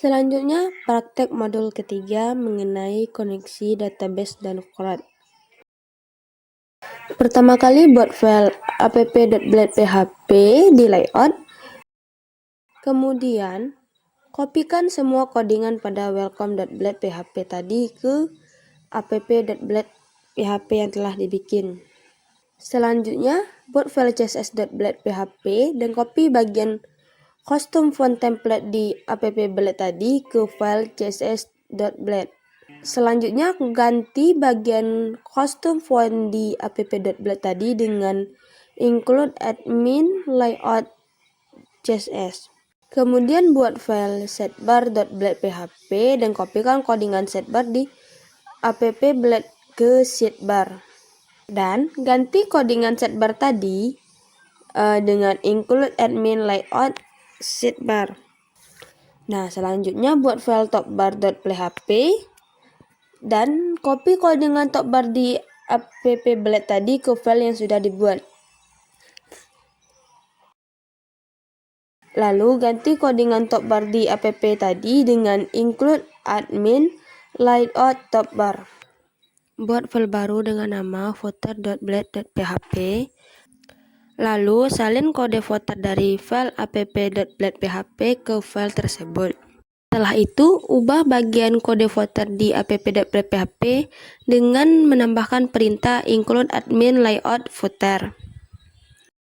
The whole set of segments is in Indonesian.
Selanjutnya, praktek modul ketiga mengenai koneksi database dan CRUD. Pertama kali buat file app.blade.php di layout. Kemudian, kopikan semua codingan pada welcome.blade.php tadi ke app.blade.php yang telah dibikin. Selanjutnya, buat file css.blade.php dan copy bagian custom font template di app.blade tadi ke file css.blade. Selanjutnya, ganti bagian custom font di app.blade tadi dengan include admin layout css. Kemudian buat file setbar.blade.php dan kopikan codingan setbar di app.blade ke sidebar. Dan ganti codingan setbar tadi dengan include admin layout sidebar. Nah, selanjutnya buat file topbar.php dan copy codingan topbar di app.blade tadi ke file yang sudah dibuat. Lalu ganti codingan topbar di app tadi dengan include admin layout topbar. Buat file baru dengan nama footer.blade.php. Lalu salin kode footer dari file app.blade.php ke file tersebut. Setelah itu, ubah bagian kode footer di app.blade.php dengan menambahkan perintah include admin layout footer.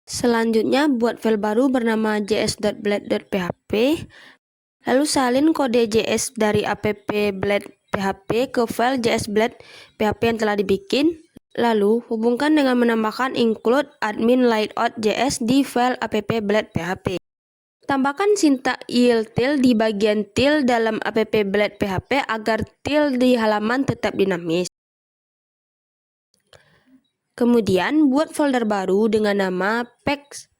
Selanjutnya, buat file baru bernama js.blade.php. Lalu salin kode js dari app.blade.php ke file js.blade.php yang telah dibikin. Lalu, hubungkan dengan menambahkan include admin layout js di file app.blade.php. Tambahkan sintak yield til di bagian til dalam app.blade.php agar til di halaman tetap dinamis. Kemudian, buat folder baru dengan nama packs.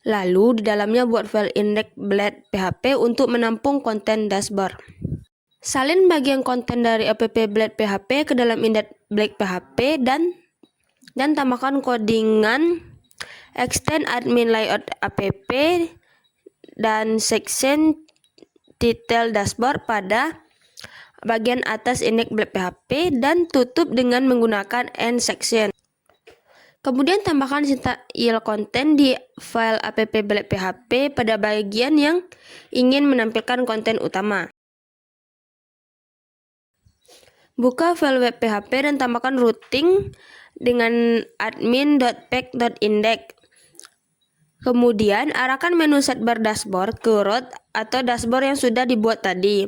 Lalu, di dalamnya buat file index.blade.php untuk menampung konten dashboard. Salin bagian konten dari app.blade.php ke dalam index.blade.php dan tambahkan codingan extend admin layout app dan section detail dashboard pada bagian atas index.blade.php dan tutup dengan menggunakan end section. Kemudian tambahkan sintak yield content di file app.blade.php pada bagian yang ingin menampilkan konten utama. Buka file web PHP dan tambahkan routing dengan admin.pack.index. Kemudian arahkan menu sidebar dashboard ke root atau dashboard yang sudah dibuat tadi.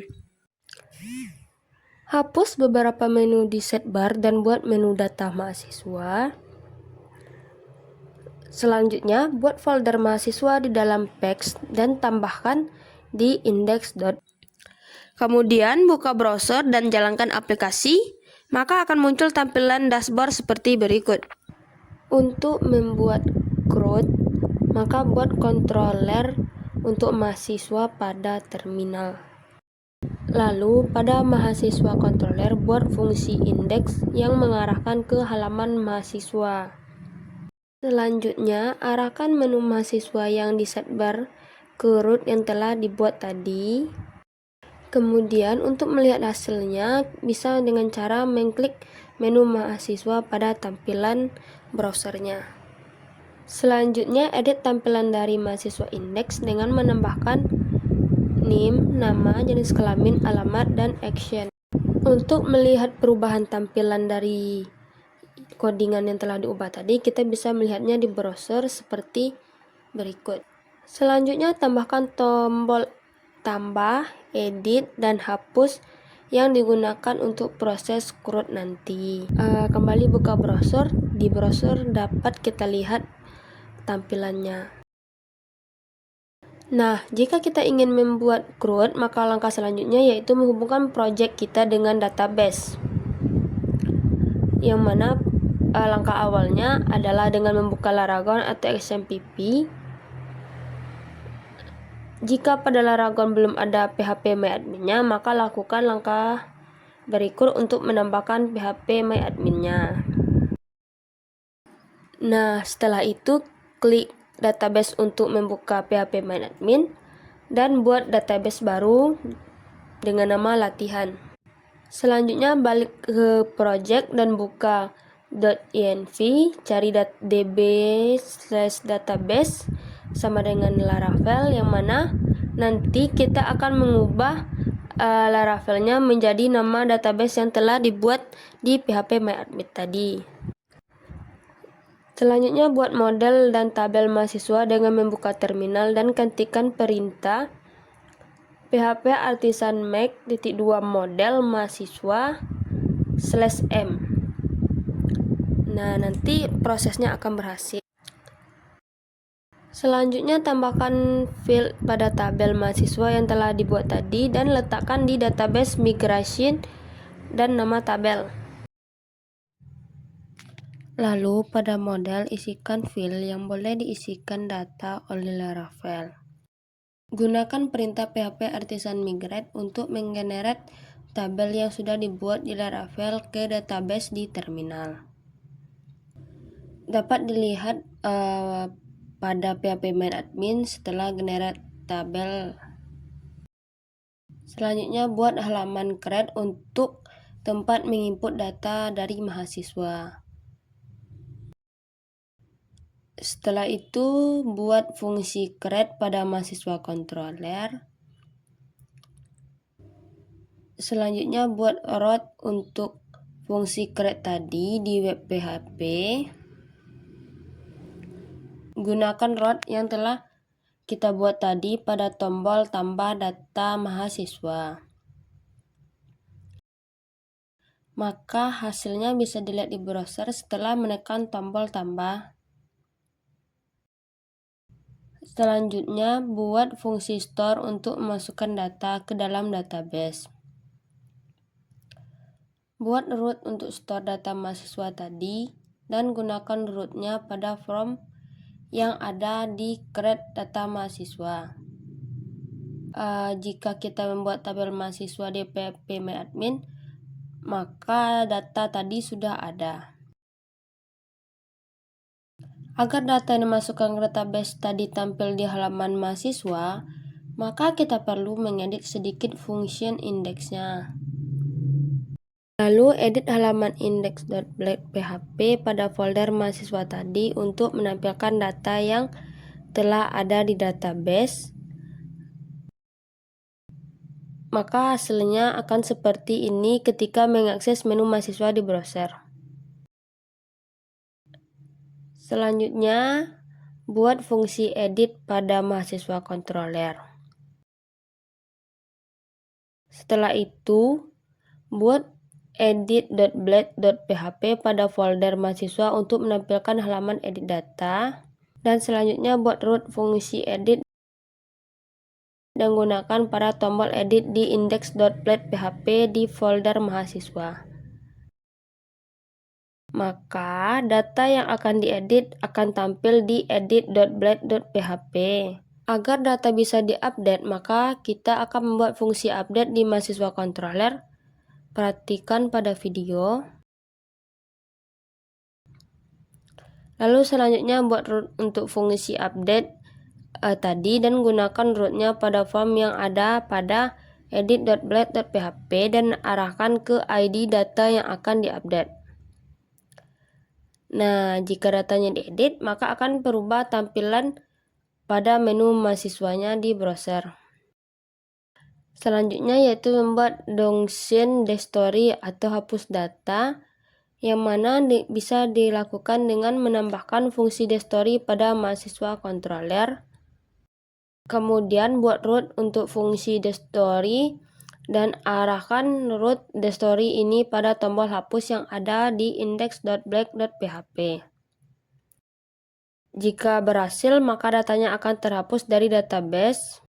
Hapus beberapa menu di sidebar dan buat menu data mahasiswa. Selanjutnya, buat folder mahasiswa di dalam packs dan tambahkan di index. Kemudian, buka browser dan jalankan aplikasi, maka akan muncul tampilan dashboard seperti berikut. Untuk membuat CRUD, maka buat controller untuk mahasiswa pada terminal. Lalu, pada mahasiswa controller, buat fungsi index yang mengarahkan ke halaman mahasiswa. Selanjutnya, arahkan menu mahasiswa yang di sidebar ke root yang telah dibuat tadi. Kemudian, untuk melihat hasilnya, bisa dengan cara mengklik menu mahasiswa pada tampilan browsernya. Selanjutnya, edit tampilan dari mahasiswa index dengan menambahkan name, nama, jenis kelamin, alamat, dan action. Untuk melihat perubahan tampilan dari codingan yang telah diubah tadi, kita bisa melihatnya di browser seperti berikut. Selanjutnya, tambahkan tombol tambah, edit, dan hapus yang digunakan untuk proses CRUD nanti. Kembali buka browser. Di browser dapat kita lihat tampilannya. Nah, jika kita ingin membuat CRUD, maka langkah selanjutnya yaitu menghubungkan project kita dengan database. Yang mana langkah awalnya adalah dengan membuka Laragon atau XMPP. Jika pada Laragon belum ada PHP MyAdmin-nya, maka lakukan langkah berikut untuk menambahkan PHP MyAdmin-nya. Nah, setelah itu klik database untuk membuka PHP MyAdmin dan buat database baru dengan nama latihan. Selanjutnya balik ke project dan buka .env, cari db/database sama dengan Laravel, yang mana nanti kita akan mengubah Laravelnya menjadi nama database yang telah dibuat di PHP MyAdmin tadi. Selanjutnya buat model dan tabel mahasiswa dengan membuka terminal dan ketikkan perintah PHP Artisan Make _2 model mahasiswa /m. Nah, nanti prosesnya akan berhasil. Selanjutnya tambahkan field pada tabel mahasiswa yang telah dibuat tadi dan letakkan di database migration dan nama tabel. Lalu pada model isikan field yang boleh diisikan data oleh Laravel. Gunakan perintah PHP Artisan Migrate untuk menggenerate tabel yang sudah dibuat di Laravel ke database di terminal. Dapat dilihat pada PHP MyAdmin setelah generate tabel. Selanjutnya buat halaman create untuk tempat menginput data dari mahasiswa. Setelah itu buat fungsi create pada mahasiswa controller. Selanjutnya buat route untuk fungsi create tadi di web PHP. Gunakan route yang telah kita buat tadi pada tombol tambah data mahasiswa. Maka hasilnya bisa dilihat di browser setelah menekan tombol tambah. Selanjutnya buat fungsi store untuk memasukkan data ke dalam database. Buat root untuk store data mahasiswa tadi dan gunakan rootnya pada form yang ada di create data mahasiswa. Jika kita membuat tabel mahasiswa di PHP MyAdmin, maka data tadi sudah ada. Agar data yang dimasukkan ke database tadi tampil di halaman mahasiswa, maka kita perlu mengedit sedikit function indeksnya. Lalu edit halaman index.php pada folder mahasiswa tadi untuk menampilkan data yang telah ada di database. Maka hasilnya akan seperti ini ketika mengakses menu mahasiswa di browser. Selanjutnya, buat fungsi edit pada mahasiswa controller. Setelah itu, buat edit.blade.php pada folder mahasiswa untuk menampilkan halaman edit data. Dan selanjutnya buat root fungsi edit dan gunakan pada tombol edit di index.blade.php di folder mahasiswa. Maka data yang akan diedit akan tampil di edit.blade.php. Agar data bisa diupdate, maka kita akan membuat fungsi update di mahasiswa controller. Perhatikan pada video. Lalu selanjutnya buat root untuk fungsi update tadi dan gunakan rootnya pada form yang ada pada edit.blade.php dan arahkan ke ID data yang akan diupdate. Nah, jika datanya diedit, maka akan berubah tampilan pada menu mahasiswanya di browser. Selanjutnya yaitu membuat deletion story atau hapus data, yang mana bisa dilakukan dengan menambahkan fungsi story pada mahasiswa controller. Kemudian buat root untuk fungsi story dan arahkan root story ini pada tombol hapus yang ada di index.blade.php. Jika berhasil, maka datanya akan terhapus dari database.